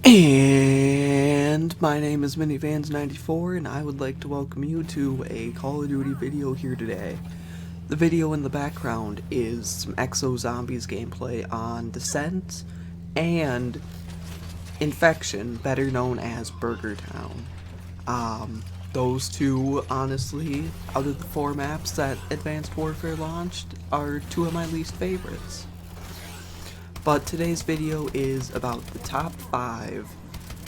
And my name is Minivans94 and I would like to welcome you to a Call of Duty video here today. The video in the background is some Exo Zombies gameplay on Descent and Infection, better known as Burger Town. Those two, honestly, out of the 4 maps that Advanced Warfare launched, are 2 of my least favorites. But today's video is about the top 5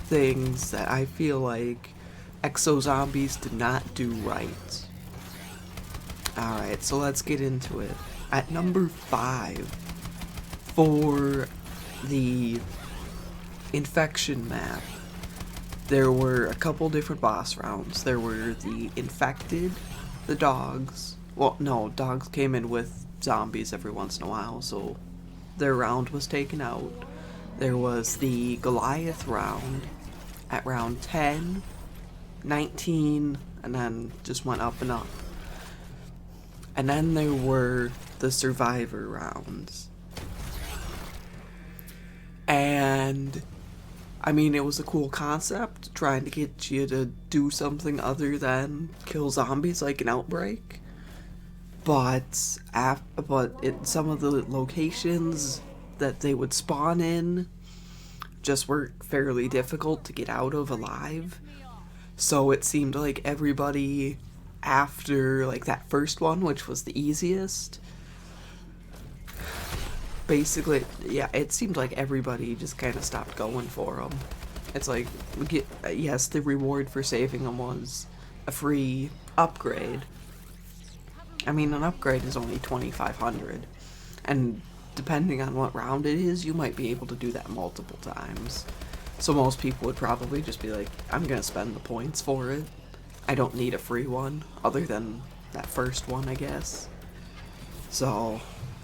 things that I feel like Exo Zombies did not do right. Alright, so let's get into it. At number 5, for the Infection map, there were a couple different boss rounds. There were the Infected, the dogs. Well, no, dogs came in with zombies every once in a while, so their round was taken out. There was the Goliath round at round 10, 19, and then just went up and up. And then there were the Survivor rounds. And I mean, it was a cool concept, trying to get you to do something other than kill zombies like an outbreak. But some of the locations that they would spawn in just were fairly difficult to get out of alive. So it seemed like everybody, after like that first one, which was the easiest, basically, yeah, it seemed like everybody just kind of stopped going for them. It's like, yes, the reward for saving them was a free upgrade. I mean, an upgrade is only 2,500, and depending on what round it is, you might be able to do that multiple times. So most people would probably just be like, I'm gonna spend the points for it. I don't need a free one, other than that first one, I guess. So,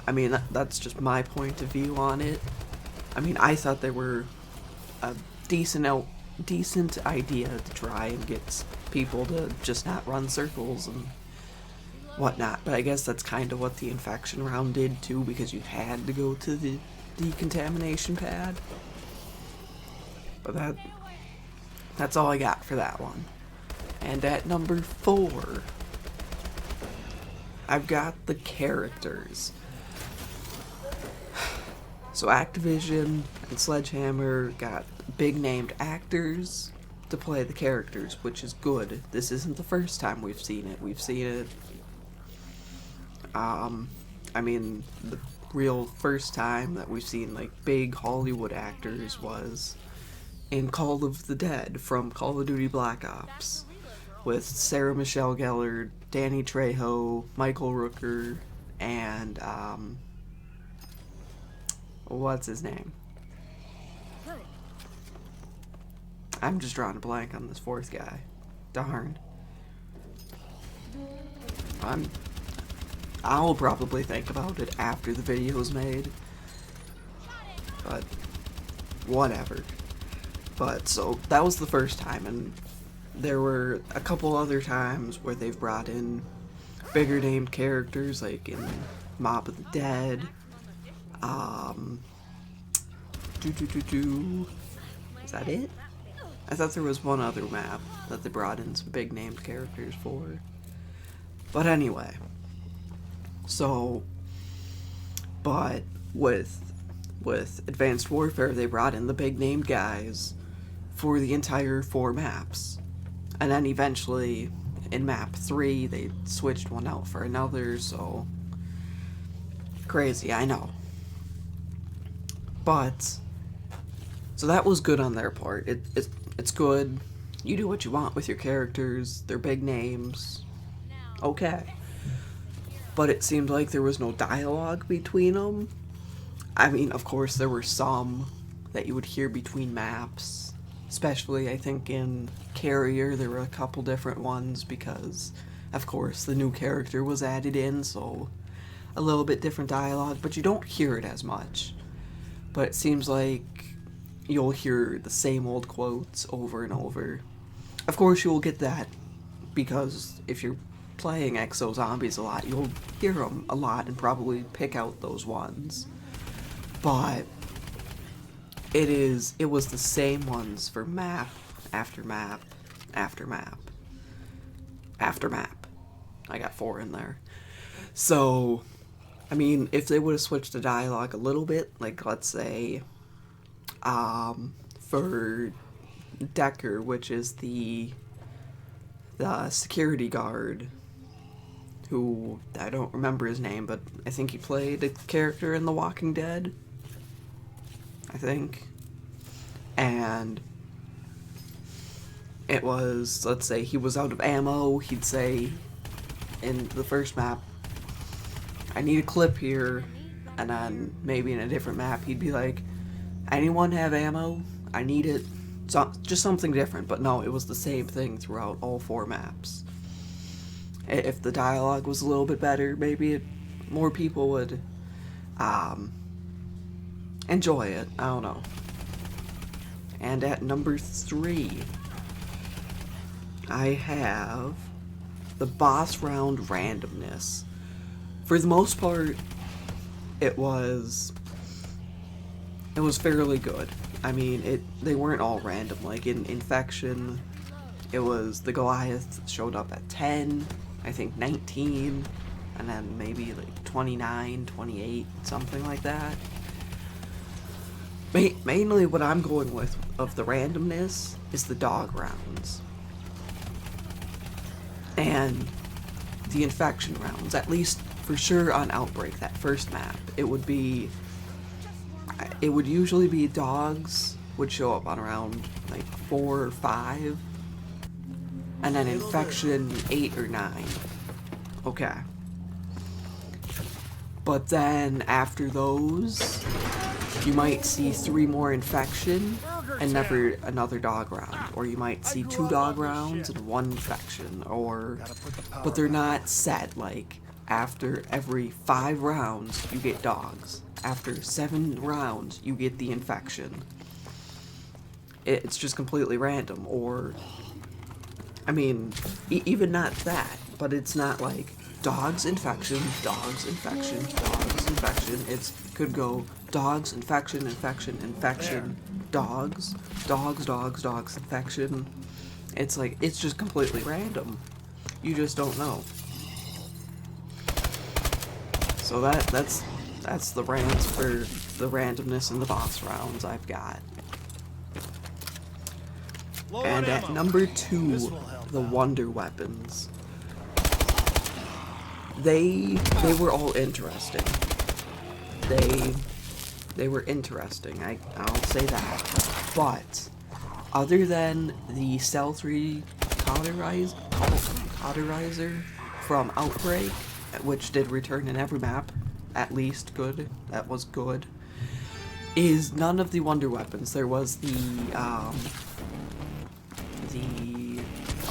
I mean, that's just my point of view on it. I mean, I thought they were a decent idea to try and get people to just not run circles and whatnot, but I guess that's kind of what the Infection round did too, because you had to go to the decontamination pad. But that's all I got for that one. And at number 4, I've got the characters. So Activision and Sledgehammer got big named actors to play the characters, which is good. This isn't the first time we've seen it. We've seen it, I mean, the real first time that we've seen like big Hollywood actors was in Call of the Dead from Call of Duty Black Ops, with Sarah Michelle Gellar, Danny Trejo, Michael Rooker, and what's his name? I'm just drawing a blank on this 4th guy. Darn. I'll probably think about it after the video's made. But whatever. But so that was the first time, and there were a couple other times where they've brought in bigger named characters, like in Mob of the Dead. Is that it? I thought there was one other map that they brought in some big named characters for. But anyway. So, but with Advanced Warfare, they brought in the big named guys for the entire 4 maps. And then eventually, in map 3, they switched one out for another, so crazy, I know. But so that was good on their part. It's good. You do what you want with your characters. They're big names. Okay. But it seemed like there was no dialogue between them. I mean, of course, there were some that you would hear between maps. Especially, I think, in Carrier, there were a couple different ones because, of course, the new character was added in, so a little bit different dialogue, but you don't hear it as much. But it seems like you'll hear the same old quotes over and over. Of course, you'll get that because if you're playing Exo Zombies a lot, you'll hear them a lot and probably pick out those ones. But It was the same ones for map after map after map after map. I got 4 in there. So, I mean, if they would have switched the dialogue a little bit, like let's say, for Decker, which is the security guard, who I don't remember his name, but I think he played a character in The Walking Dead. I think. And it was, let's say he was out of ammo, he'd say in the first map, I need a clip here, and then maybe in a different map he'd be like, anyone have ammo? I need it. So, just something different, but no, it was the same thing throughout all 4 maps. If the dialogue was a little bit better, maybe more people would enjoy it. I don't know. And at number 3, I have the boss round randomness. For the most part, it was fairly good. I mean, they weren't all random. Like in Infection, it was the Goliath showed up at 10, I think 19, and then maybe like 29, 28, something like that. Mainly what I'm going with of the randomness is the dog rounds. And the infection rounds, at least for sure on Outbreak, that first map. It would usually be dogs would show up on around like 4 or 5. And then infection 8 or 9. Okay. But then after those, you might see 3 more infection and never another dog round. Or you might see 2 dog rounds and 1 infection. But they're not set, like after every 5 rounds you get dogs. After 7 rounds you get the infection. It's just completely random. Or, I mean, even not that, but it's not like dogs, infection, dogs, infection, dogs, infection. It could go dogs, infection, infection, infection, dogs, dogs, dogs, dogs, infection. It's like, it's just completely random. You just don't know. So that's the rants for the randomness in the boss rounds I've got. And at number 2, the wonder weapons. They were all interesting. They were interesting, I'll say that. But other than the Cell 3 cauterizer from Outbreak, which did return in every map, at least good, that was good, is none of the wonder weapons. There was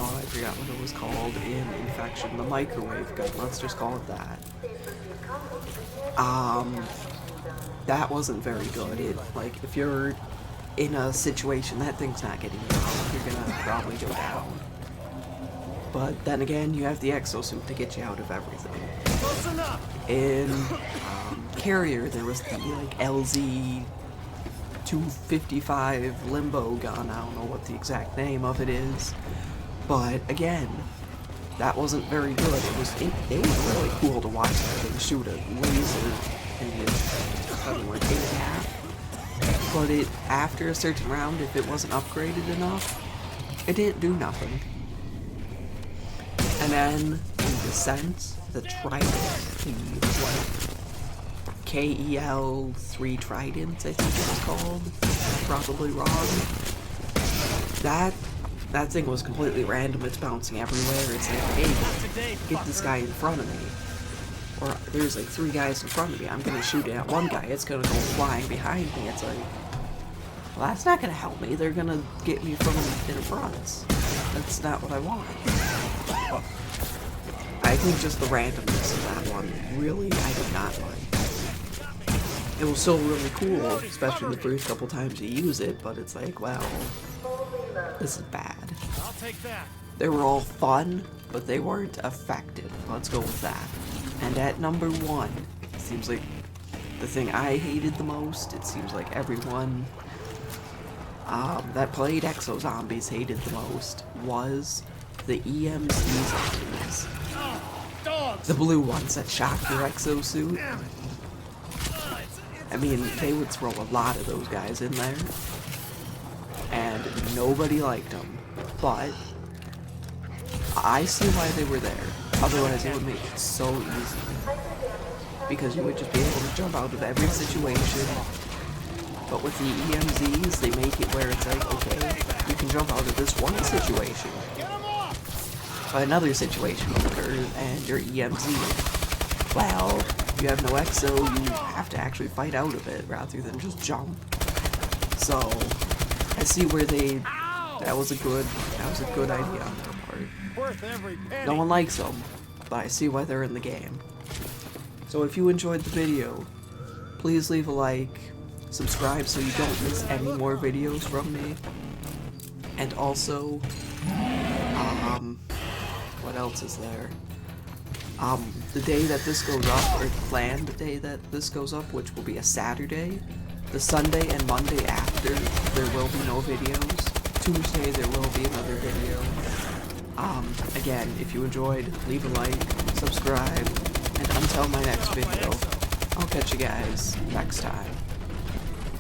oh, I forgot what it was called in Infection, the microwave gun, let's just call it that. That wasn't very good. Like, if you're in a situation, that thing's not getting you out, you're gonna probably go down. But then again, you have the exosuit to get you out of everything. In Carrier, there was the like LZ 255 limbo gun. I don't know what the exact name of it is, but again, that wasn't very good. It was really cool to watch that thing shoot a laser and it suddenly like in half. But after a certain round, if it wasn't upgraded enough, it didn't do nothing. And then in Descent, the Trident, the KEL-3 Trident, I think it was called. Probably wrong. That thing was completely random. It's bouncing everywhere. It's like, hey, get this guy in front of me. Or there's like 3 guys in front of me. I'm gonna shoot at one guy. It's gonna go flying behind me. It's like, well, that's not gonna help me. They're gonna get me from in front. That's not what I want. I think just the randomness of that one, really, I did not like. It was still really cool, especially the first couple times you use it, but it's like, well, this is bad. I'll take that. They were all fun, but they weren't effective. Let's go with that. And at number 1, it seems like the thing I hated the most, it seems like everyone that played Exo Zombies hated the most was the EMZ zombies. The blue ones that shock your exosuit. I mean, they would throw a lot of those guys in there, and nobody liked them, but I see why they were there. Otherwise, it would make it so easy, because you would just be able to jump out of every situation. But with the EMZs, they make it where it's like, okay, you can jump out of this one situation, but another situation occurs, and you're EMZ. Well, if you have no exo, you have to actually fight out of it rather than just jump. So I see where that was a good idea on their part. Worth every penny. No one likes them, but I see why they're in the game. So if you enjoyed the video, please leave a like, subscribe so you don't miss any more videos from me, and also, what else is there? The day that this goes up, or the planned day that this goes up, which will be a Saturday, the Sunday and Monday after, there will be no videos. Tuesday, there will be another video. Again, if you enjoyed, leave a like, subscribe, and until my next video, I'll catch you guys next time.